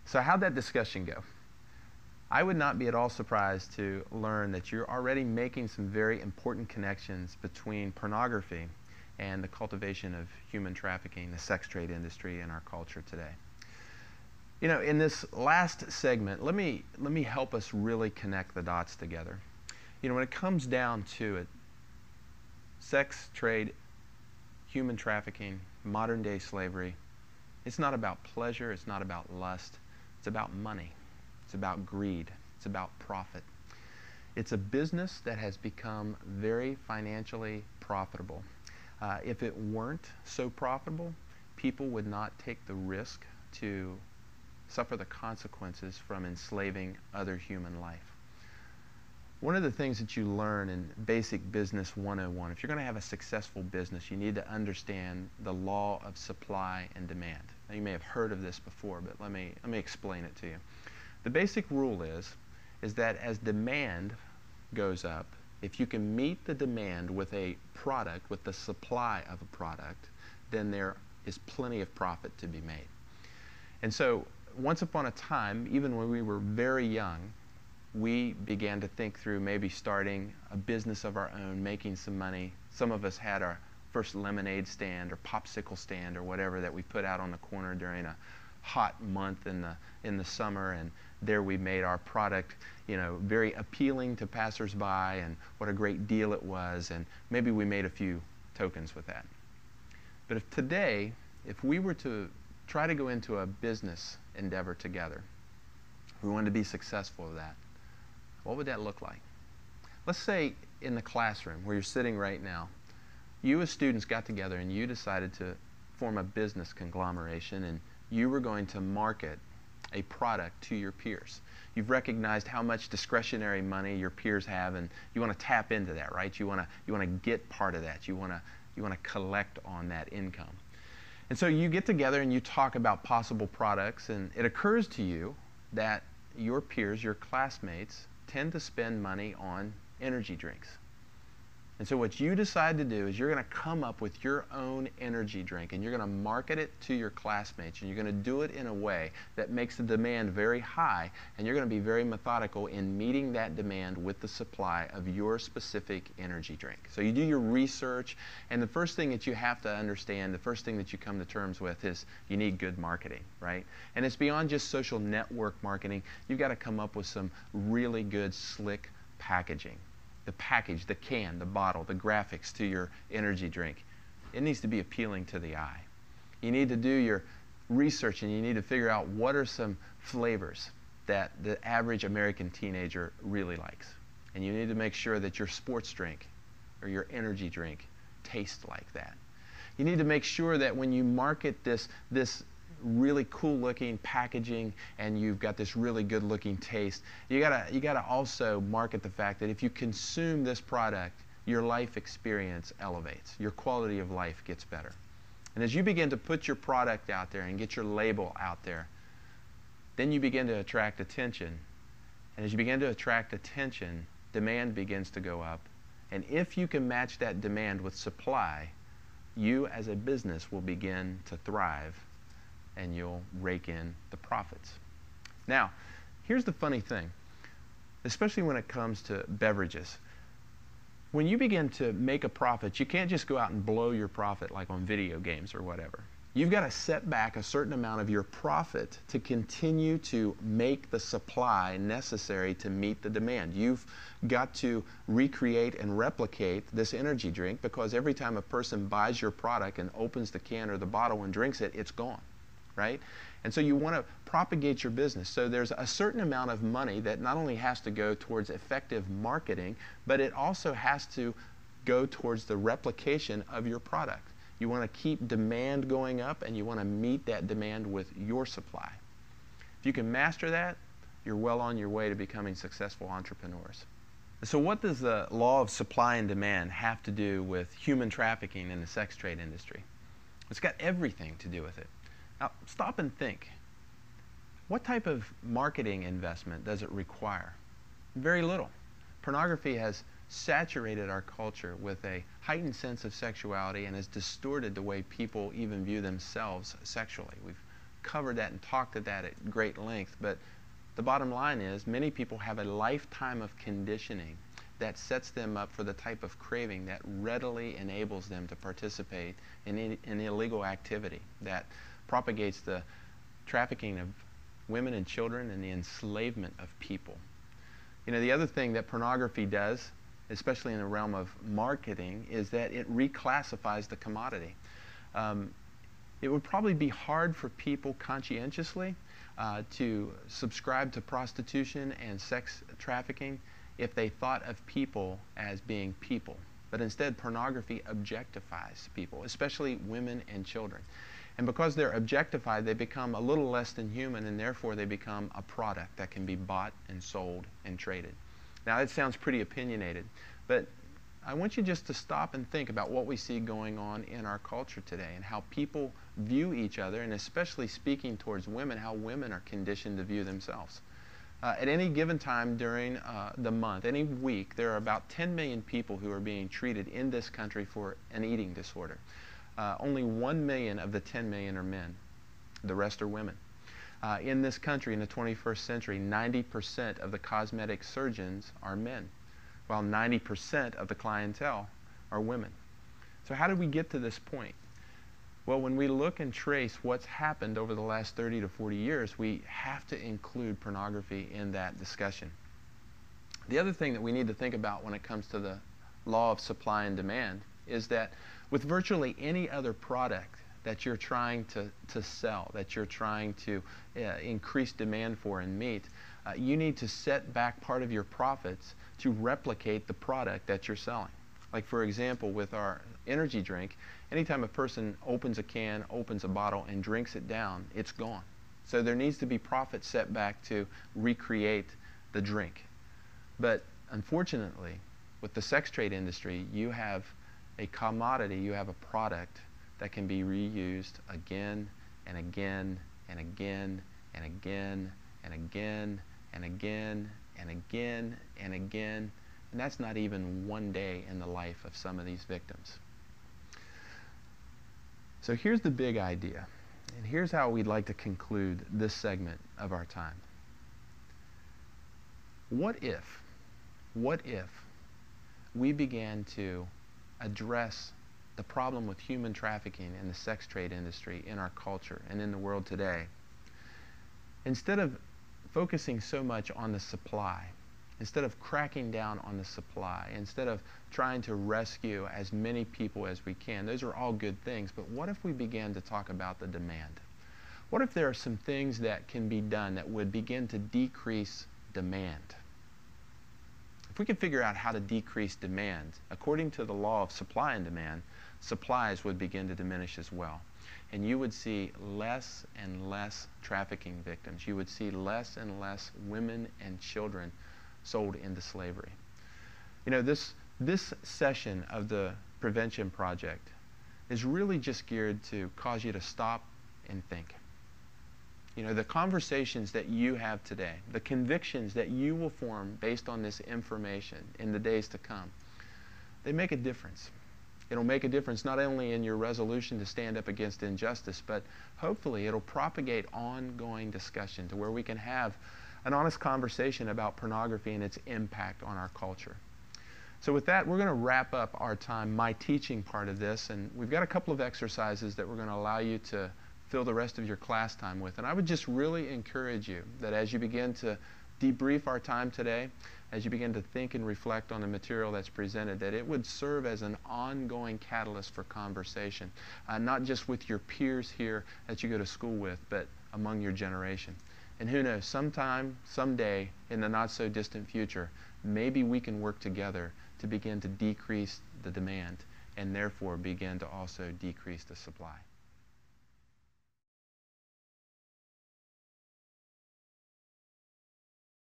So how'd that discussion go? I would not be at all surprised to learn that you're already making some very important connections between pornography and the cultivation of human trafficking, the sex trade industry in our culture today. You know, in this last segment, let me help us really connect the dots together. You know, when it comes down to it, sex trade, human trafficking, modern day slavery, it's not about pleasure, it's not about lust, it's about money, it's about greed, it's about profit. It's a business that has become very financially profitable. If it weren't so profitable, people would not take the risk to suffer the consequences from enslaving other human life. One of the things that you learn in Basic Business 101, if you're going to have a successful business, you need to understand the law of supply and demand. Now, you may have heard of this before, but let me explain it to you. The basic rule is that as demand goes up, if you can meet the demand with a product, with the supply of a product, then there is plenty of profit to be made. And so, once upon a time, even when we were very young, we began to think through maybe starting a business of our own, making some money. Some of us had our first lemonade stand or popsicle stand or whatever that we put out on the corner during a hot month in the summer, and there we made our product, you know, very appealing to passersby, and what a great deal it was, and maybe we made a few tokens with that. But if today, if we were to try to go into a business endeavor together, we wanted to be successful at that, what would that look like? Let's say in the classroom where you're sitting right now, you as students got together and you decided to form a business conglomeration, and you were going to market a product to your peers. You've recognized how much discretionary money your peers have, and you want to tap into that, right? You want to get part of that. You want to collect on that income. And so you get together and you talk about possible products, and it occurs to you that your peers, your classmates, tend to spend money on energy drinks. And so what you decide to do is you're going to come up with your own energy drink, and you're going to market it to your classmates, and you're going to do it in a way that makes the demand very high, and you're going to be very methodical in meeting that demand with the supply of your specific energy drink. So you do your research, and the first thing that you have to understand, the first thing that you come to terms with is you need good marketing, right? And it's beyond just social network marketing. You've got to come up with some really good, slick packaging. The package, the can, the bottle, the graphics to your energy drink. It needs to be appealing to the eye. You need to do your research, and you need to figure out what are some flavors that the average American teenager really likes. And you need to make sure that your sports drink or your energy drink tastes like that. You need to make sure that when you market this really cool looking packaging and you've got this really good looking taste, you gotta also market the fact that if you consume this product, your life experience elevates, your quality of life gets better. And as you begin to put your product out there and get your label out there, then you begin to attract attention. And as you begin to attract attention, demand begins to go up. And if you can match that demand with supply, you as a business will begin to thrive, and you'll rake in the profits. Now, here's the funny thing, especially when it comes to beverages. When you begin to make a profit, you can't just go out and blow your profit like on video games or whatever. You've got to set back a certain amount of your profit to continue to make the supply necessary to meet the demand. You've got to recreate and replicate this energy drink, because every time a person buys your product and opens the can or the bottle and drinks it, it's gone. Right? And so you want to propagate your business. So there's a certain amount of money that not only has to go towards effective marketing, but it also has to go towards the replication of your product. You want to keep demand going up, and you want to meet that demand with your supply. If you can master that, you're well on your way to becoming successful entrepreneurs. So what does the law of supply and demand have to do with human trafficking in the sex trade industry? It's got everything to do with it. Now, stop and think. What type of marketing investment does it require? Very little. Pornography has saturated our culture with a heightened sense of sexuality and has distorted the way people even view themselves sexually. We've covered that and talked at that at great length, but the bottom line is many people have a lifetime of conditioning that sets them up for the type of craving that readily enables them to participate in illegal activity that propagates the trafficking of women and children and the enslavement of people. You know, the other thing that pornography does, especially in the realm of marketing, is that it reclassifies the commodity. It would probably be hard for people conscientiously to subscribe to prostitution and sex trafficking if they thought of people as being people. But instead, pornography objectifies people, especially women and children. And because they're objectified, they become a little less than human, and therefore they become a product that can be bought and sold and traded. Now, that sounds pretty opinionated, but I want you just to stop and think about what we see going on in our culture today and how people view each other, and especially speaking towards women, how women are conditioned to view themselves. At any given time during the month, any week, there are about 10 million people who are being treated in this country for an eating disorder. Only 1 million of the 10 million are men. The rest are women. In this country, in the 21st century, 90% of the cosmetic surgeons are men, while 90% of the clientele are women. So how did we get to this point? Well, when we look and trace what's happened over the last 30 to 40 years, we have to include pornography in that discussion. The other thing that we need to think about when it comes to the law of supply and demand is that with virtually any other product that you're trying to sell, that you're trying to increase demand for and meet, you need to set back part of your profits to replicate the product that you're selling. Like, for example, with our energy drink, anytime a person opens a can, opens a bottle, and drinks it down, it's gone. So there needs to be profit set back to recreate the drink. But unfortunately, with the sex trade industry, you have a commodity, you have a product that can be reused again and again and again and again and again and again and again and again, and that's not even one day in the life of some of these victims. So here's the big idea, and here's how we'd like to conclude this segment of our time. What if we began to address the problem with human trafficking and the sex trade industry in our culture and in the world today, instead of focusing so much on the supply, instead of cracking down on the supply, instead of trying to rescue as many people as we can? Those are all good things, but what if we began to talk about the demand? What if there are some things that can be done that would begin to decrease demand? If we could figure out how to decrease demand, according to the law of supply and demand, supplies would begin to diminish as well. And you would see less and less trafficking victims. You would see less and less women and children sold into slavery. You know, this session of the Prevention Project is really just geared to cause you to stop and think. You know, the conversations that you have today, the convictions that you will form based on this information in the days to come, they make a difference. It'll make a difference not only in your resolution to stand up against injustice, but hopefully it'll propagate ongoing discussion to where we can have an honest conversation about pornography and its impact on our culture. So with that, we're going to wrap up our time, my teaching part of this, and we've got a couple of exercises that we're going to allow you to fill the rest of your class time with. And I would just really encourage you that as you begin to debrief our time today, as you begin to think and reflect on the material that's presented, that it would serve as an ongoing catalyst for conversation, not just with your peers here that you go to school with, but among your generation. And who knows, sometime, someday, in the not so distant future, maybe we can work together to begin to decrease the demand and therefore begin to also decrease the supply.